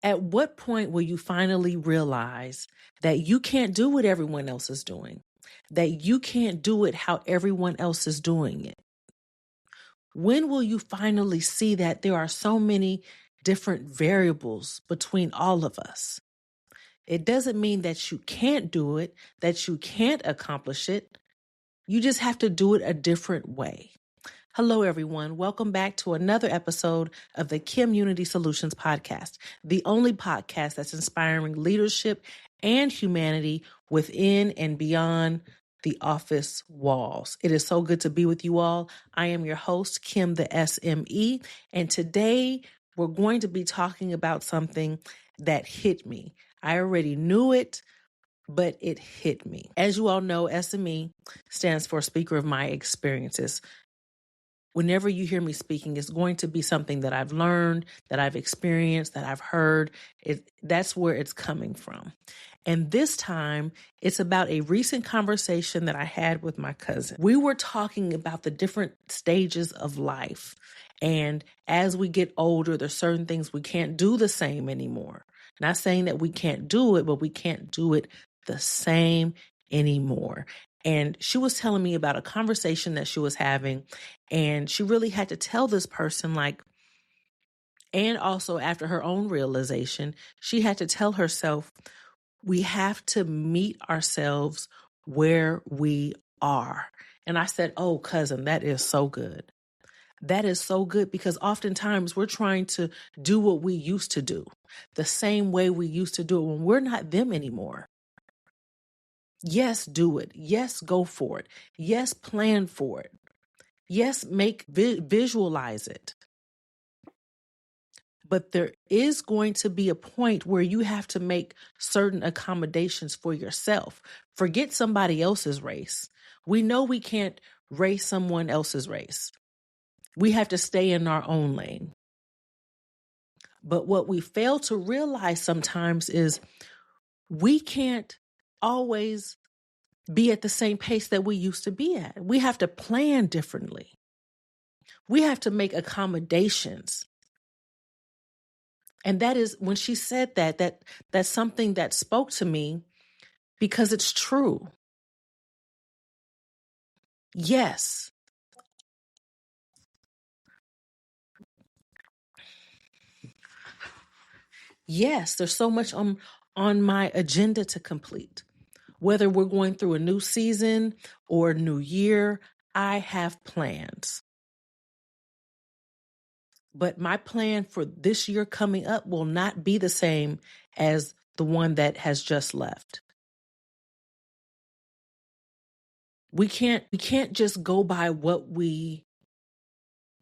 At what point will you finally realize that you can't do what everyone else is doing? That you can't do it how everyone else is doing it? When will you finally see that there are so many different variables between all of us? It doesn't mean that you can't do it, that you can't accomplish it. You just have to do it a different way. Hello, everyone. Welcome back to another episode of the Kim Unity Solutions podcast, the only podcast that's inspiring leadership and humanity within and beyond the office walls. It is so good to be with you all. I am your host, Kim the SME, and today we're going to be talking about something that hit me. I already knew it, but it hit me. As you all know, SME stands for Speaker of My Experiences. Whenever you hear me speaking, it's going to be something that I've learned, that I've experienced, that I've heard. That's where it's coming from. And this time, it's about a recent conversation that I had with my cousin. We were talking about the different stages of life. And as we get older, there's certain things we can't do the same anymore. Not saying that we can't do it, but we can't do it the same anymore. And she was telling me about a conversation that she was having, and she really had to tell this person, and also after her own realization, she had to tell herself, we have to meet ourselves where we are. And I said, oh, cousin, that is so good. That is so good, because oftentimes we're trying to do what we used to do, the same way we used to do it when we're not them anymore. Yes, do it. Yes, go for it. Yes, plan for it. Yes, visualize it. But there is going to be a point where you have to make certain accommodations for yourself. Forget somebody else's race. We know we can't race someone else's race. We have to stay in our own lane. But what we fail to realize sometimes is we can't always be at the same pace that we used to be at. We have to plan differently. We have to make accommodations. And that is, when she said that's something that spoke to me, because it's true. Yes. Yes, there's so much on my agenda to complete. Whether we're going through a new season or a new year, I have plans. But my plan for this year coming up will not be the same as the one that has just left. We can't just go by what we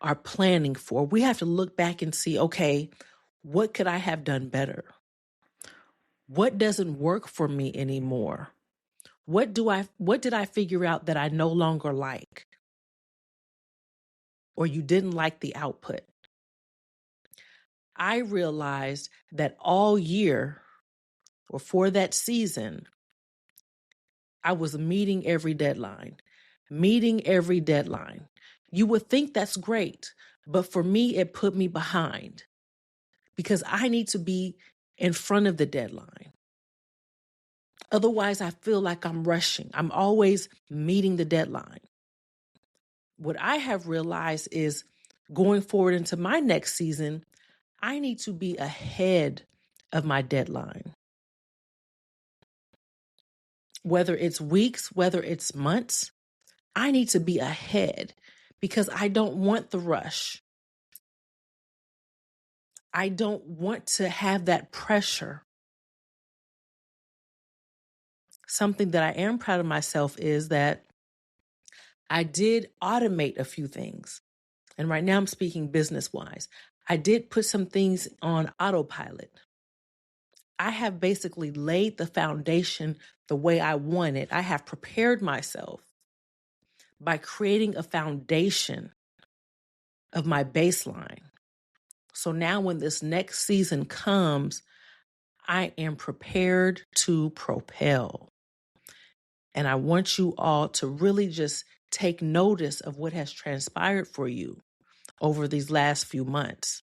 are planning for. We have to look back and see, okay, what could I have done better? What doesn't work for me anymore? What did I figure out that I no longer like? Or you didn't like the output? I realized that all year, or for that season, I was meeting every deadline. You would think that's great, but for me, it put me behind, because I need to be in front of the deadline. Otherwise, I feel like I'm rushing. I'm always meeting the deadline. What I have realized is, going forward into my next season, I need to be ahead of my deadline. Whether it's weeks, whether it's months, I need to be ahead, because I don't want the rush. I don't want to have that pressure. Something that I am proud of myself is that I did automate a few things. And right now I'm speaking business-wise. I did put some things on autopilot. I have basically laid the foundation the way I want it. I have prepared myself by creating a foundation of my baseline. So now when this next season comes, I am prepared to propel. And I want you all to really just take notice of what has transpired for you over these last few months.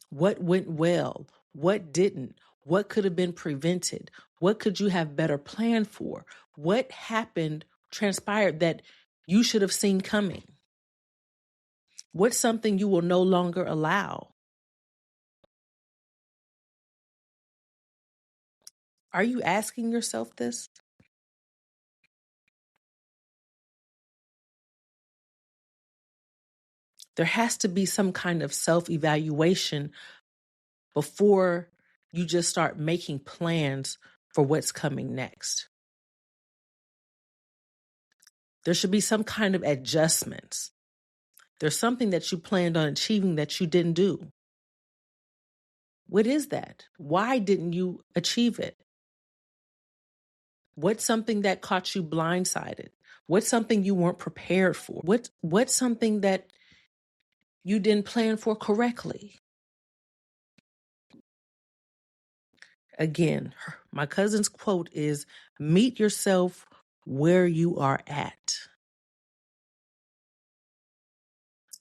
What went well? What didn't? What could have been prevented? What could you have better planned for? What happened, transpired that you should have seen coming? What's something you will no longer allow? Are you asking yourself this? There has to be some kind of self-evaluation before you just start making plans for what's coming next. There should be some kind of adjustments. There's something that you planned on achieving that you didn't do. What is that? Why didn't you achieve it? What's something that caught you blindsided? What's something you weren't prepared for? What's something that you didn't plan for correctly? Again, my cousin's quote is, meet yourself where you are at.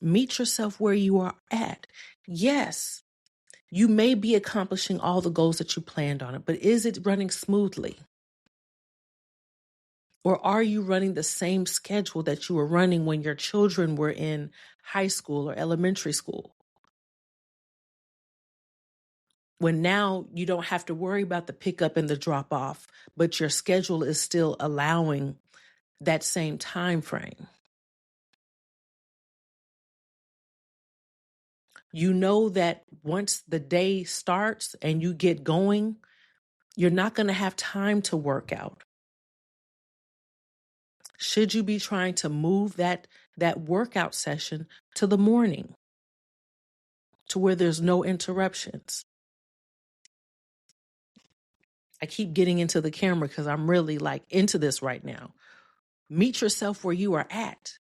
Meet yourself where you are at. Yes, you may be accomplishing all the goals that you planned on it, but is it running smoothly? Or are you running the same schedule that you were running when your children were in high school or elementary school? When now you don't have to worry about the pickup and the drop off, but your schedule is still allowing that same time frame. You know that once the day starts and you get going, you're not going to have time to work out. Should you be trying to move that workout session to the morning to where there's no interruptions? I keep getting into the camera because I'm really like into this right now. Meet yourself where you are at.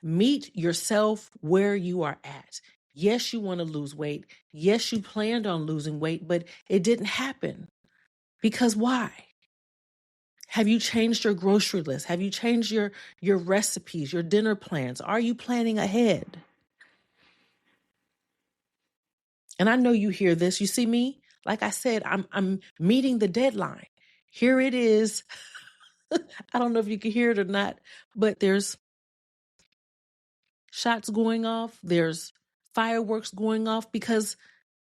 Meet yourself where you are at. Yes, you want to lose weight. Yes, you planned on losing weight, but it didn't happen. Because why? Have you changed your grocery list? Have you changed your recipes, your dinner plans? Are you planning ahead? And I know you hear this. You see me? Like I said, I'm meeting the deadline. Here it is. I don't know if you can hear it or not, but there's shots going off. There's fireworks going off because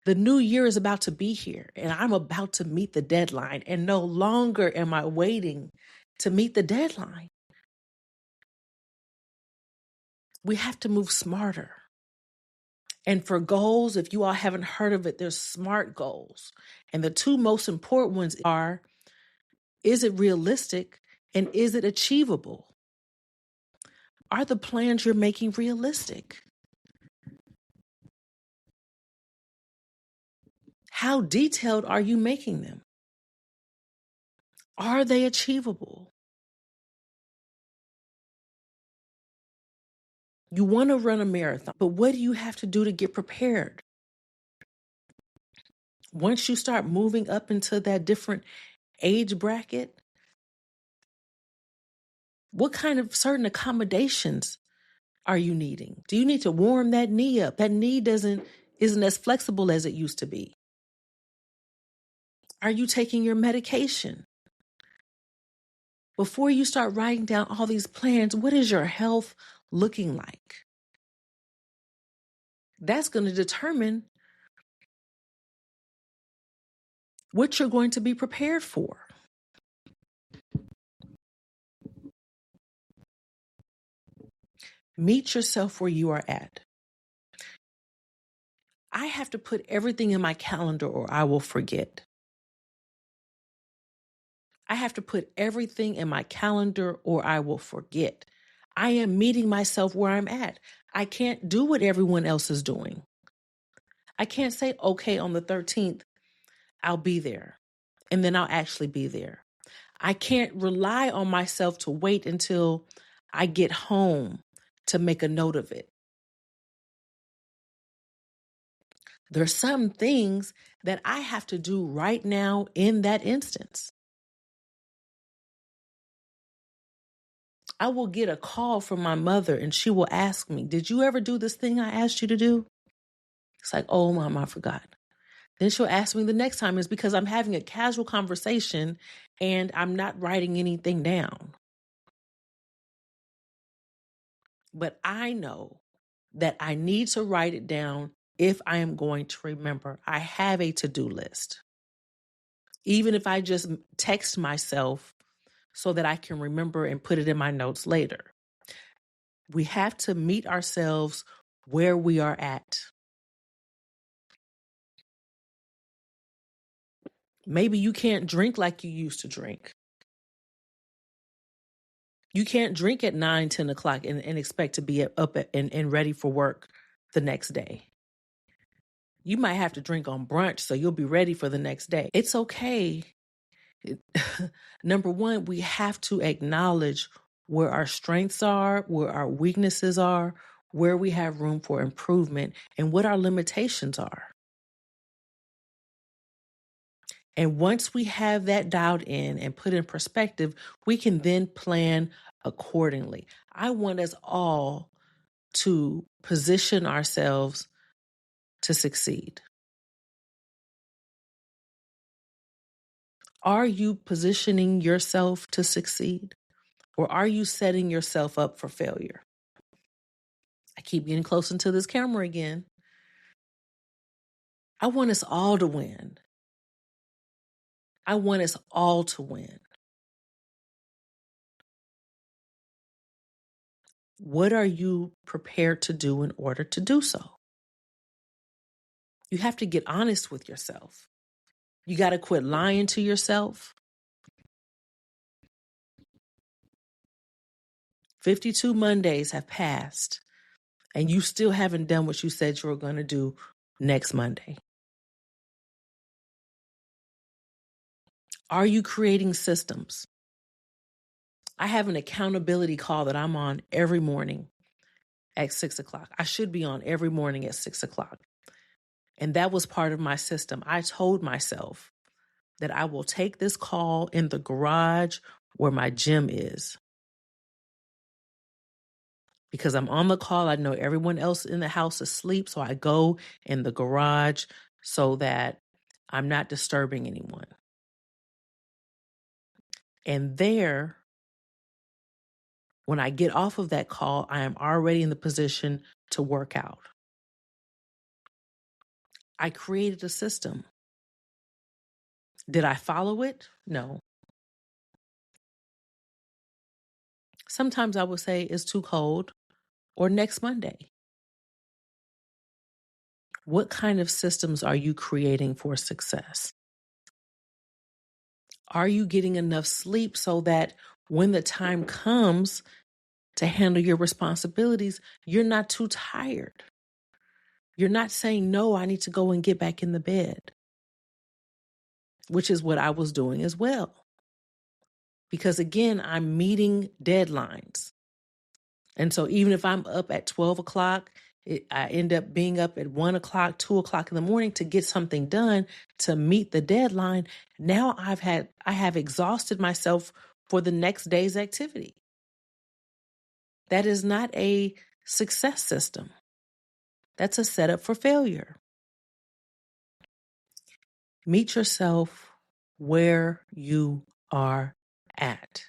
the new year is about to be here and I'm about to meet the deadline. And no longer am I waiting to meet the deadline. We have to move smarter. And for goals, if you all haven't heard of it, there's SMART goals. And the two most important ones are, is it realistic and is it achievable? Are the plans you're making realistic? How detailed are you making them? Are they achievable? You want to run a marathon, but what do you have to do to get prepared? Once you start moving up into that different age bracket, what kind of certain accommodations are you needing? Do you need to warm that knee up? That knee isn't as flexible as it used to be. Are you taking your medication? Before you start writing down all these plans, what is your health looking like? That's going to determine what you're going to be prepared for. Meet yourself where you are at. I have to put everything in my calendar or I will forget. I have to put everything in my calendar or I will forget. I am meeting myself where I'm at. I can't do what everyone else is doing. I can't say, okay, on the 13th, I'll be there. And then I'll actually be there. I can't rely on myself to wait until I get home to make a note of it. There's some things that I have to do right now in that instance. I will get a call from my mother and she will ask me, did you ever do this thing I asked you to do? It's like, oh, Mom, I forgot. Then she'll ask me the next time. It's because I'm having a casual conversation and I'm not writing anything down. But I know that I need to write it down if I am going to remember. I have a to-do list. Even if I just text myself so that I can remember and put it in my notes later. We have to meet ourselves where we are at. Maybe you can't drink like you used to drink. You can't drink at 9, 10 o'clock and expect to be up and ready for work the next day. You might have to drink on brunch so you'll be ready for the next day. It's okay. Number one, we have to acknowledge where our strengths are, where our weaknesses are, where we have room for improvement, and what our limitations are. And once we have that dialed in and put in perspective, we can then plan accordingly. I want us all to position ourselves to succeed. Are you positioning yourself to succeed? Or are you setting yourself up for failure? I keep getting close into this camera again. I want us all to win. I want us all to win. What are you prepared to do in order to do so? You have to get honest with yourself. You got to quit lying to yourself. 52 Mondays have passed, and you still haven't done what you said you were going to do next Monday. Are you creating systems? I have an accountability call that I'm on every morning at 6 o'clock. I should be on every morning at 6 o'clock. And that was part of my system. I told myself that I will take this call in the garage where my gym is. Because I'm on the call, I know everyone else in the house is asleep, so I go in the garage so that I'm not disturbing anyone. And there, when I get off of that call, I am already in the position to work out. I created a system. Did I follow it? No. Sometimes I would say it's too cold or next Monday. What kind of systems are you creating for success? Are you getting enough sleep so that when the time comes to handle your responsibilities, you're not too tired? You're not saying, no, I need to go and get back in the bed, which is what I was doing as well. Because again, I'm meeting deadlines. And so even if I'm up at 12 o'clock, I end up being up at 1 o'clock, 2 o'clock in the morning to get something done to meet the deadline. Now I have exhausted myself for the next day's activity. That is not a success system. That's a setup for failure. Meet yourself where you are at.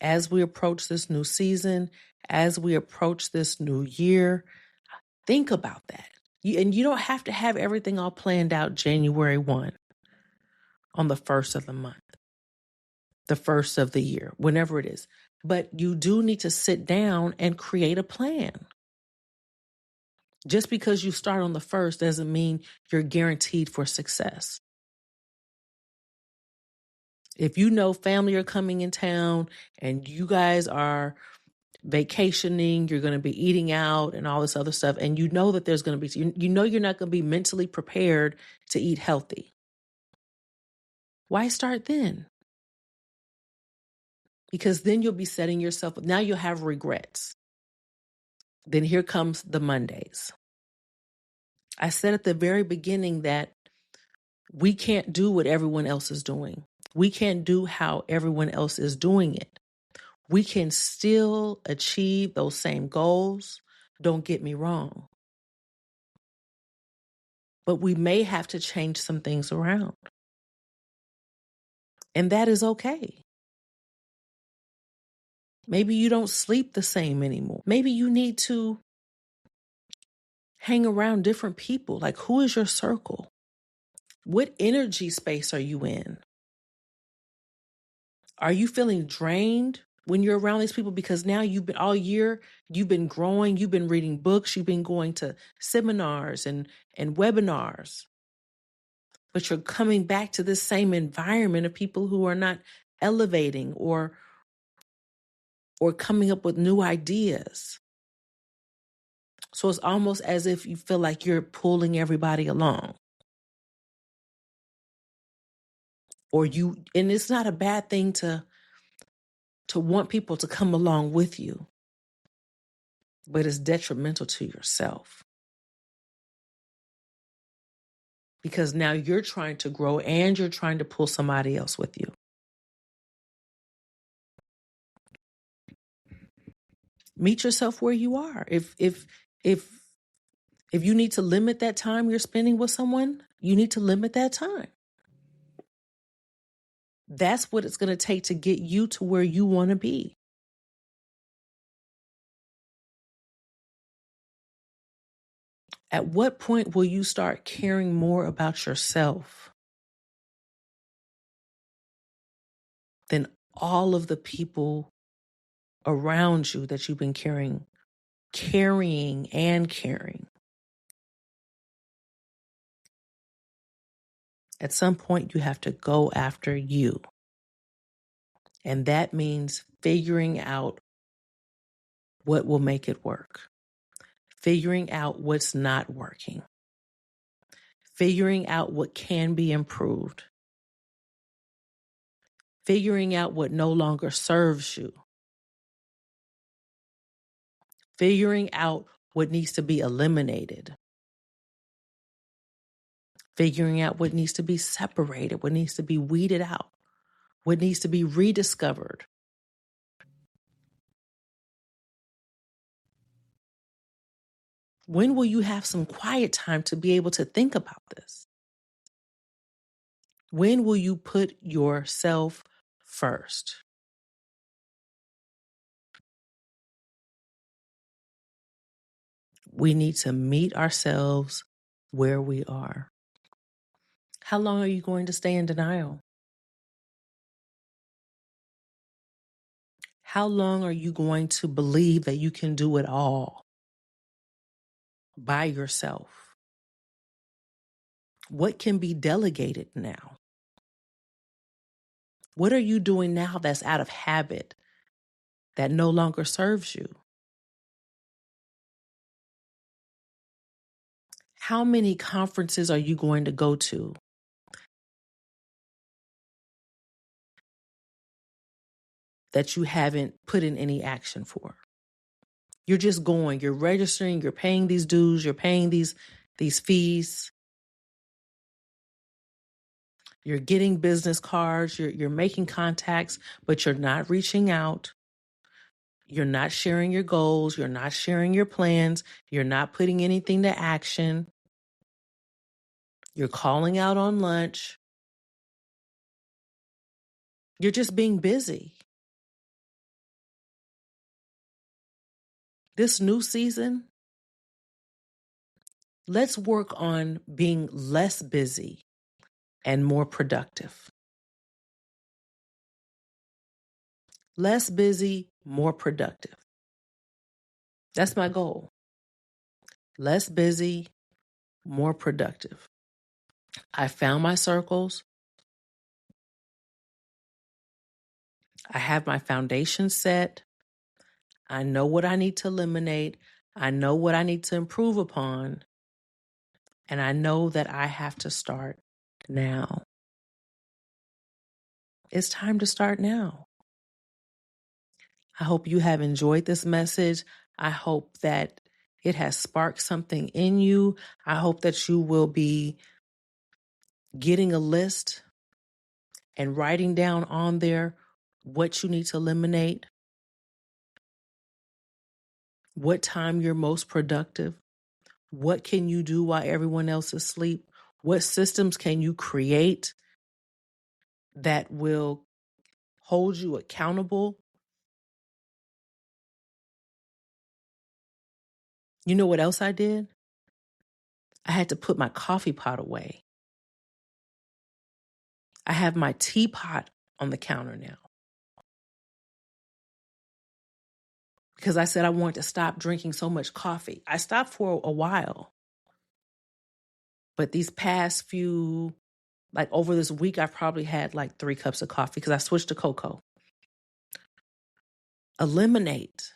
As we approach this new season, as we approach this new year, think about that. And you don't have to have everything all planned out January 1 on the first of the month, the first of the year, whenever it is. But you do need to sit down and create a plan. Just because you start on the first doesn't mean you're guaranteed for success. If you know family are coming in town and you guys are vacationing, you're going to be eating out and all this other stuff, and you know that there's going to be, you know you're not going to be mentally prepared to eat healthy. Why start then? Because then you'll be setting yourself up. Now you'll have regrets. Then here comes the Mondays. I said at the very beginning that we can't do what everyone else is doing. We can't do how everyone else is doing it. We can still achieve those same goals. Don't get me wrong. But we may have to change some things around. And that is okay. Maybe you don't sleep the same anymore. Maybe you need to hang around different people. Like, who is your circle? What energy space are you in? Are you feeling drained when you're around these people? Because now you've been all year, you've been growing, you've been reading books, you've been going to seminars and webinars, but you're coming back to this same environment of people who are not elevating or coming up with new ideas. So it's almost as if you feel like you're pulling everybody along. And it's not a bad thing to want people to come along with you, but it's detrimental to yourself. Because now you're trying to grow and you're trying to pull somebody else with you. Meet yourself where you are. If you need to limit that time you're spending with someone, you need to limit that time. That's what it's going to take to get you to where you want to be. At what point will you start caring more about yourself than all of the people around you that you've been carrying and caring? At some point, you have to go after you. And that means figuring out what will make it work, figuring out what's not working, figuring out what can be improved, figuring out what no longer serves you, figuring out what needs to be eliminated, figuring out what needs to be separated, what needs to be weeded out, what needs to be rediscovered. When will you have some quiet time to be able to think about this? When will you put yourself first? We need to meet ourselves where we are. How long are you going to stay in denial? How long are you going to believe that you can do it all by yourself? What can be delegated now? What are you doing now that's out of habit, that no longer serves you? How many conferences are you going to go to that you haven't put in any action for? You're just going, you're registering, you're paying these dues, you're paying these fees. You're getting business cards, you're making contacts, but you're not reaching out. You're not sharing your goals. You're not sharing your plans. You're not putting anything to action. You're calling out on lunch. You're just being busy. This new season, let's work on being less busy and more productive. Less busy, more productive. That's my goal. Less busy, more productive. I found my circles. I have my foundation set. I know what I need to eliminate. I know what I need to improve upon. And I know that I have to start now. It's time to start now. I hope you have enjoyed this message. I hope that it has sparked something in you. I hope that you will be getting a list and writing down on there what you need to eliminate, what time you're most productive, what can you do while everyone else is asleep, what systems can you create that will hold you accountable. You know what else I did? I had to put my coffee pot away. I have my teapot on the counter now because I said I wanted to stop drinking so much coffee. I stopped for a while, but these past few, like over this week, I've probably had like 3 cups of coffee because I switched to cocoa. Eliminate,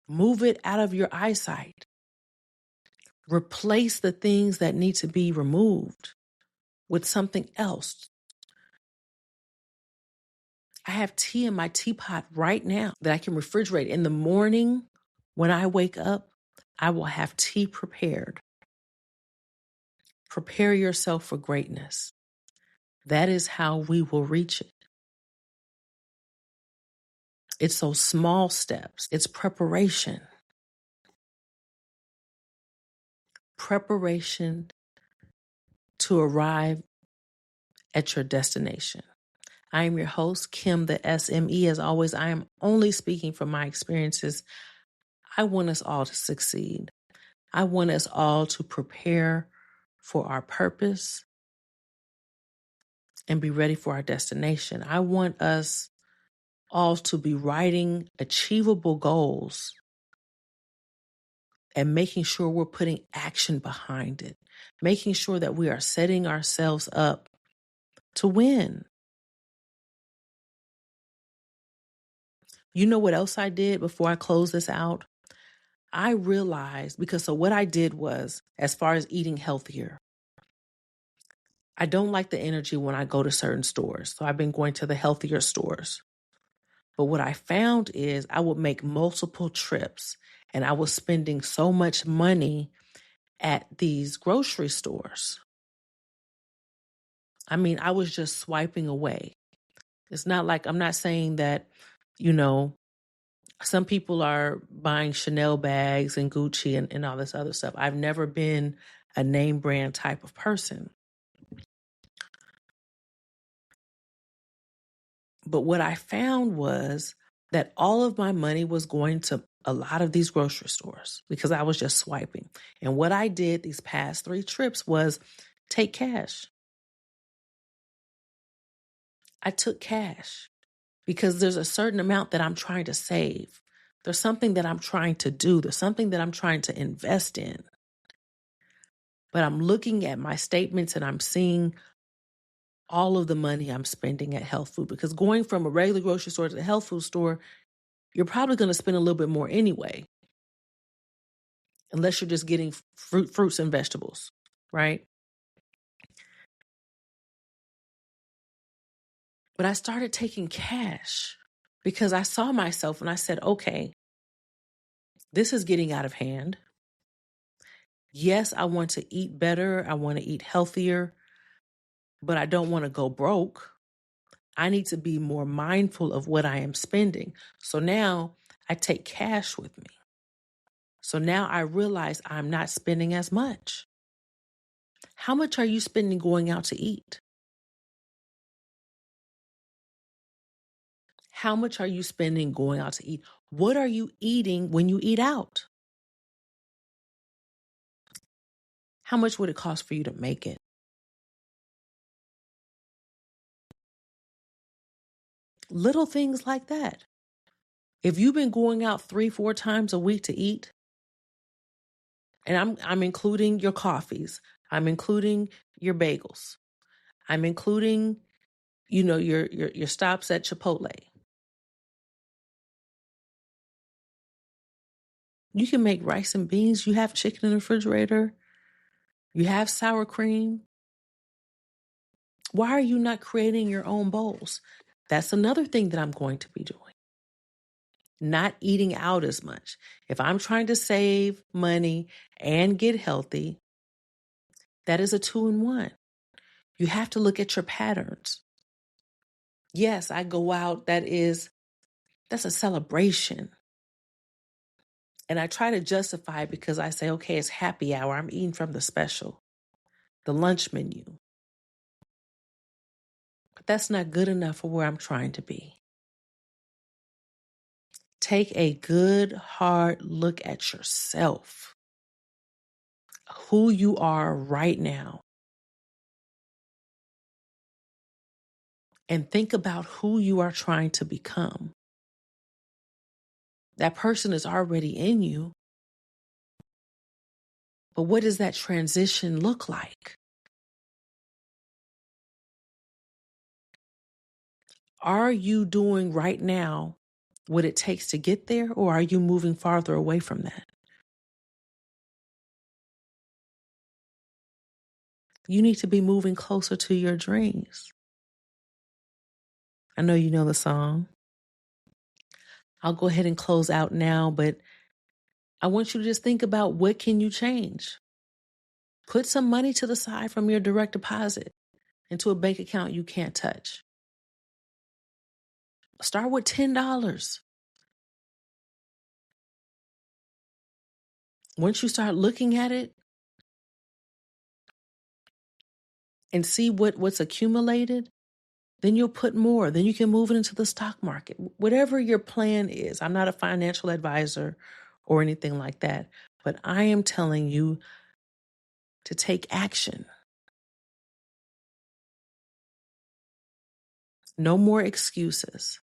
move it out of your eyesight. Replace the things that need to be removed with something else. I have tea in my teapot right now that I can refrigerate. In the morning, when I wake up, I will have tea prepared. Prepare yourself for greatness. That is how we will reach it. It's those small steps. It's preparation. Preparation to arrive at your destination. I am your host, Kim, the SME. As always, I am only speaking from my experiences. I want us all to succeed. I want us all to prepare for our purpose and be ready for our destination. I want us all to be writing achievable goals and making sure we're putting action behind it, making sure that we are setting ourselves up to win. You know what else I did before I close this out? I realized, so what I did was, as far as eating healthier, I don't like the energy when I go to certain stores. So I've been going to the healthier stores. But what I found is I would make multiple trips and I was spending so much money at these grocery stores. I mean, I was just swiping away. It's not like, I'm not saying that, some people are buying Chanel bags and Gucci and all this other stuff. I've never been a name brand type of person. But what I found was that all of my money was going to a lot of these grocery stores because I was just swiping. And what I did these past 3 trips was take cash. I took cash because there's a certain amount that I'm trying to save. There's something that I'm trying to do. There's something that I'm trying to invest in. But I'm looking at my statements and I'm seeing all of the money I'm spending at health food, because going from a regular grocery store to the health food store, you're probably going to spend a little bit more anyway, unless you're just getting fruits and vegetables, right? But I started taking cash because I saw myself and I said, okay, this is getting out of hand. Yes, I want to eat better. I want to eat healthier, but I don't want to go broke. I need to be more mindful of what I am spending. So now I take cash with me. So now I realize I'm not spending as much. How much are you spending going out to eat? How much are you spending going out to eat? What are you eating when you eat out? How much would it cost for you to make it? Little things like that. If you've been going out 3-4 times a week to eat, and I'm including your coffees, I'm including your bagels, I'm including, your stops at Chipotle. You can make rice and beans. You have chicken in the refrigerator. You have sour cream. Why are you not creating your own bowls? That's another thing that I'm going to be doing. Not eating out as much. If I'm trying to save money and get healthy, that is a 2-in-1. You have to look at your patterns. Yes, I go out. That's a celebration. And I try to justify it because I say, okay, it's happy hour. I'm eating from the special, the lunch menu. But that's not good enough for where I'm trying to be. Take a good, hard look at yourself, who you are right now, and think about who you are trying to become. That person is already in you, but what does that transition look like? Are you doing right now what it takes to get there, or are you moving farther away from that? You need to be moving closer to your dreams. I know you know the song. I'll go ahead and close out now, but I want you to just think about, what can you change? Put some money to the side from your direct deposit into a bank account you can't touch. Start with $10. Once you start looking at it and see what's accumulated, then you'll put more. Then you can move it into the stock market. Whatever your plan is. I'm not a financial advisor or anything like that, but I am telling you to take action. No more excuses.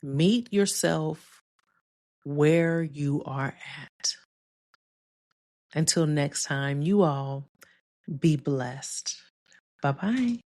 Meet yourself where you are at. Until next time, you all be blessed. Bye-bye.